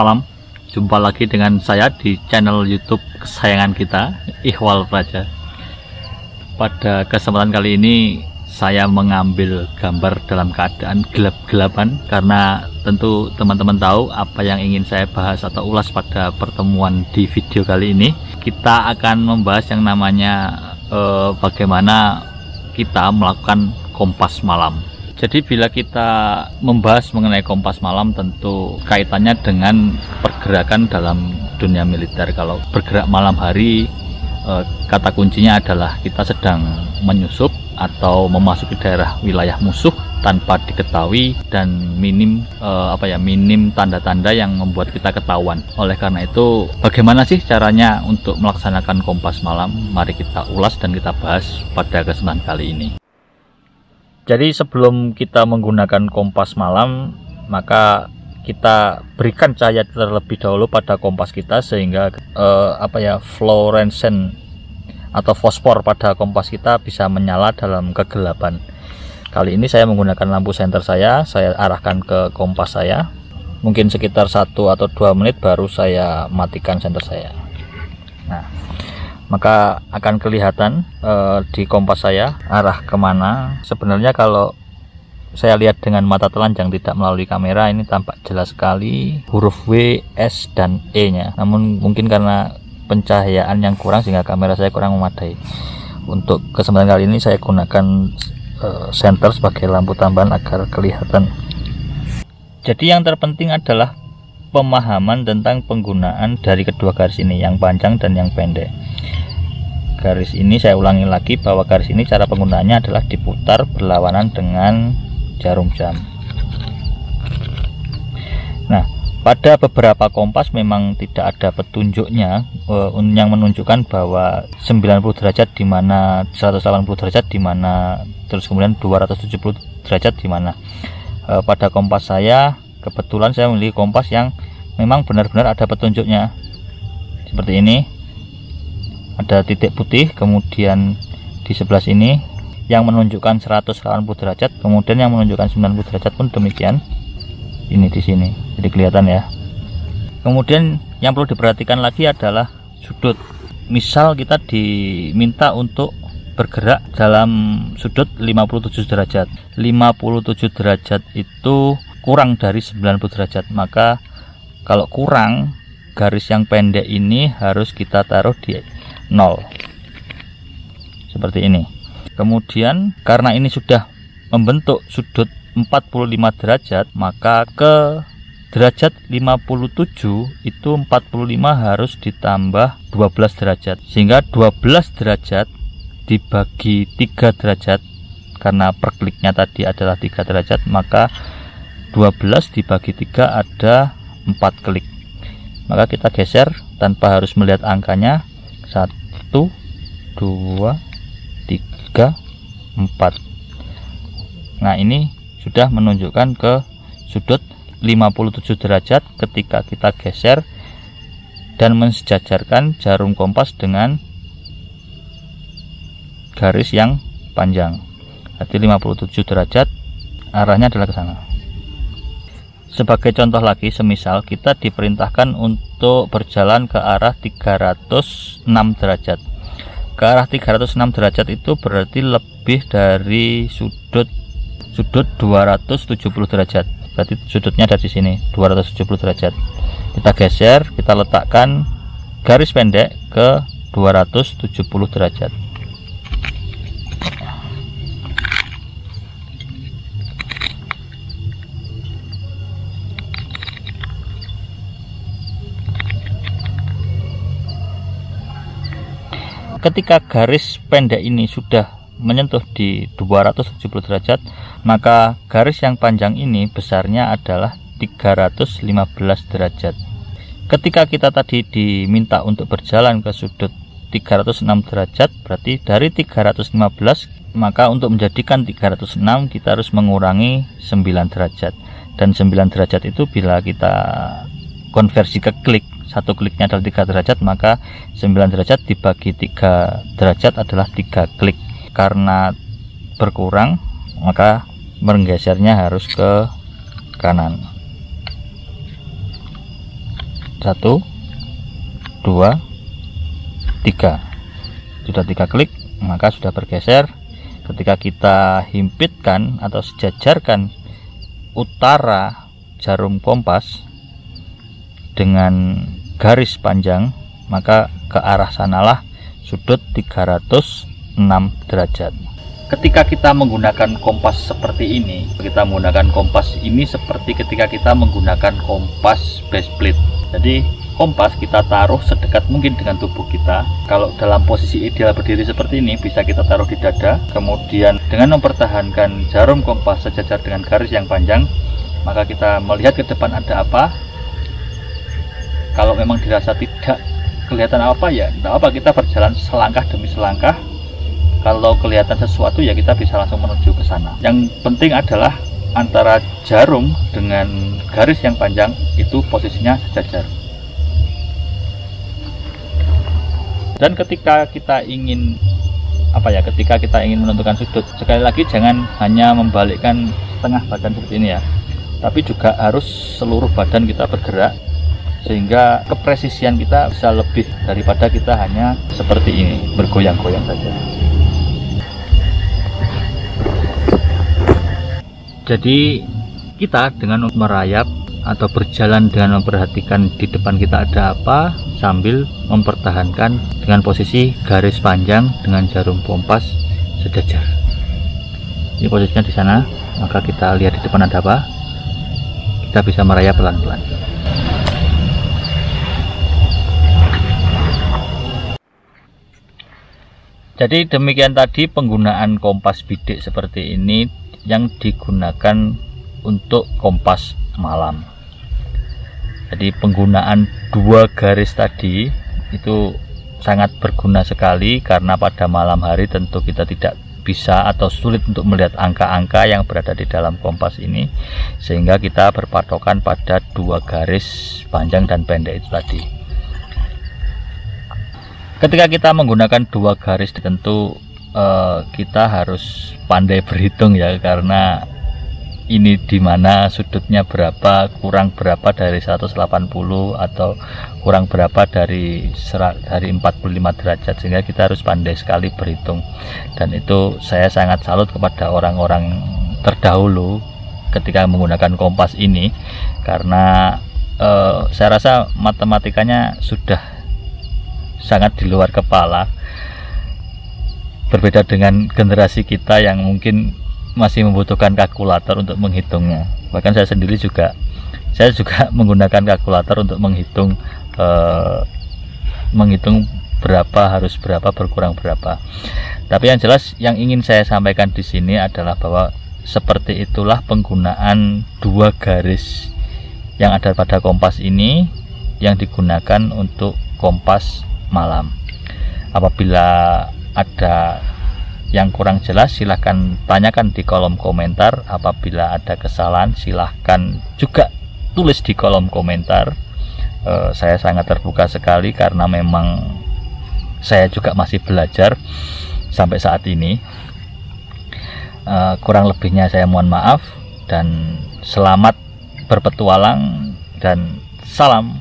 Salam, jumpa lagi dengan saya di channel YouTube kesayangan kita, Ikhwal Praja. Pada kesempatan kali ini saya mengambil gambar dalam keadaan gelap-gelapan, karena tentu teman-teman tahu apa yang ingin saya bahas atau ulas pada pertemuan di video kali ini. Kita akan membahas yang namanya bagaimana kita melakukan kompas malam. Jadi bila kita membahas mengenai kompas malam, tentu kaitannya dengan pergerakan dalam dunia militer. Kalau bergerak malam hari, kata kuncinya adalah kita sedang menyusup atau memasuki daerah wilayah musuh tanpa diketahui dan minim tanda-tanda yang membuat kita ketahuan. Oleh karena itu, bagaimana sih caranya untuk melaksanakan kompas malam? Mari kita ulas dan kita bahas pada kesempatan kali ini. Jadi sebelum kita menggunakan kompas malam, maka kita berikan cahaya terlebih dahulu pada kompas kita, sehingga fluorescent atau fosfor pada kompas kita bisa menyala dalam kegelapan. Kali ini saya menggunakan lampu senter saya arahkan ke kompas saya. Mungkin sekitar 1 atau 2 menit baru saya matikan senter saya. Nah, maka akan kelihatan di kompas saya arah kemana. Sebenarnya kalau saya lihat dengan mata telanjang tidak melalui kamera, ini tampak jelas sekali huruf W, S, dan E nya. Namun mungkin karena pencahayaan yang kurang sehingga kamera saya kurang memadai. Untuk kesempatan kali ini saya gunakan senter sebagai lampu tambahan agar kelihatan. Jadi yang terpenting adalah pemahaman tentang penggunaan dari kedua garis ini, yang panjang dan yang pendek. Garis ini saya ulangi lagi bahwa garis ini cara penggunaannya adalah diputar berlawanan dengan jarum jam. Nah, pada beberapa kompas memang tidak ada petunjuknya yang menunjukkan bahwa 90 derajat di mana, 180 derajat di mana, terus kemudian 270 derajat di mana. Pada kompas saya kebetulan saya memilih kompas yang memang benar-benar ada petunjuknya. Seperti ini. Ada titik putih, kemudian di sebelah sini yang menunjukkan 180 derajat, kemudian yang menunjukkan 90 derajat pun demikian. Ini di sini, jadi kelihatan ya. Kemudian yang perlu diperhatikan lagi adalah sudut. Misal kita diminta untuk bergerak dalam sudut 57 derajat. 57 derajat itu kurang dari 90 derajat, maka kalau kurang, garis yang pendek ini harus kita taruh di 0 seperti ini. Kemudian karena ini sudah membentuk sudut 45 derajat, maka ke derajat 57 itu 45 harus ditambah 12 derajat, sehingga 12 derajat dibagi 3 derajat, karena per kliknya tadi adalah 3 derajat, maka 12 dibagi 3 ada 4 klik. Maka kita geser tanpa harus melihat angkanya. 1, 2, 3, 4. Nah, ini sudah menunjukkan ke sudut 57 derajat ketika kita geser dan mensejajarkan jarum kompas dengan garis yang panjang. Berarti 57 derajat arahnya adalah ke sana. Sebagai contoh lagi, semisal kita diperintahkan untuk berjalan ke arah 306 derajat. Ke arah 306 derajat itu berarti lebih dari sudut 270 derajat. Berarti sudutnya ada di sini, 270 derajat. Kita geser, kita letakkan garis pendek ke 270 derajat. Ketika garis pendek ini sudah menyentuh di 270 derajat, maka garis yang panjang ini besarnya adalah 315 derajat. Ketika kita tadi diminta untuk berjalan ke sudut 306 derajat, berarti dari 315, maka untuk menjadikan 306 kita harus mengurangi 9 derajat. Dan 9 derajat itu bila kita konversi ke klik, satu kliknya adalah 3 derajat, maka 9 derajat dibagi 3 derajat adalah 3 klik. Karena berkurang, maka menggesernya harus ke kanan. 1 2 3. Sudah 3 klik maka sudah bergeser. Ketika kita himpitkan atau sejajarkan utara jarum kompas dengan garis panjang, maka ke arah sanalah sudut 306 derajat. Ketika kita menggunakan kompas seperti ini, kita menggunakan kompas ini seperti ketika kita menggunakan kompas base plate. Jadi kompas kita taruh sedekat mungkin dengan tubuh kita. Kalau dalam posisi ideal berdiri seperti ini, bisa kita taruh di dada. Kemudian dengan mempertahankan jarum kompas sejajar dengan garis yang panjang, maka kita melihat ke depan ada apa. Kalau memang dirasa tidak kelihatan apa, ya tidak apa, kita berjalan selangkah demi selangkah. Kalau kelihatan sesuatu, ya kita bisa langsung menuju ke sana. Yang penting adalah antara jarum dengan garis yang panjang itu posisinya sejajar. Dan ketika kita ingin ketika kita ingin menentukan sudut, sekali lagi jangan hanya membalikkan setengah badan seperti ini ya, tapi juga harus seluruh badan kita bergerak, sehingga kepresisian kita bisa lebih daripada kita hanya seperti ini, bergoyang-goyang saja. Jadi kita dengan merayap atau berjalan dengan memperhatikan di depan kita ada apa, sambil mempertahankan dengan posisi garis panjang dengan jarum kompas sejajar. Ini posisinya di sana, maka kita lihat di depan ada apa, kita bisa merayap pelan-pelan. Jadi demikian tadi penggunaan kompas bidik seperti ini yang digunakan untuk kompas malam. Jadi penggunaan 2 garis tadi itu sangat berguna sekali, karena pada malam hari tentu kita tidak bisa atau sulit untuk melihat angka-angka yang berada di dalam kompas ini, sehingga kita berpatokan pada 2 garis panjang dan pendek itu tadi. Ketika kita menggunakan 2 garis tentu kita harus pandai berhitung ya, karena ini dimana sudutnya berapa, kurang berapa dari 180 atau kurang berapa dari 45 derajat, sehingga kita harus pandai sekali berhitung. Dan itu saya sangat salut kepada orang-orang terdahulu ketika menggunakan kompas ini, karena saya rasa matematikanya sudah sangat di luar kepala. Berbeda dengan generasi kita yang mungkin masih membutuhkan kalkulator untuk menghitungnya. Bahkan saya sendiri juga menggunakan kalkulator untuk menghitung harus berapa, berkurang berapa. Tapi yang jelas yang ingin saya sampaikan di sini adalah bahwa seperti itulah penggunaan 2 garis yang ada pada kompas ini yang digunakan untuk kompas malam. Apabila ada yang kurang jelas, silahkan tanyakan di kolom komentar. Apabila ada kesalahan, silahkan juga tulis di kolom komentar. Saya sangat terbuka sekali, karena memang saya juga masih belajar sampai saat ini. Kurang lebihnya saya mohon maaf, dan selamat berpetualang dan salam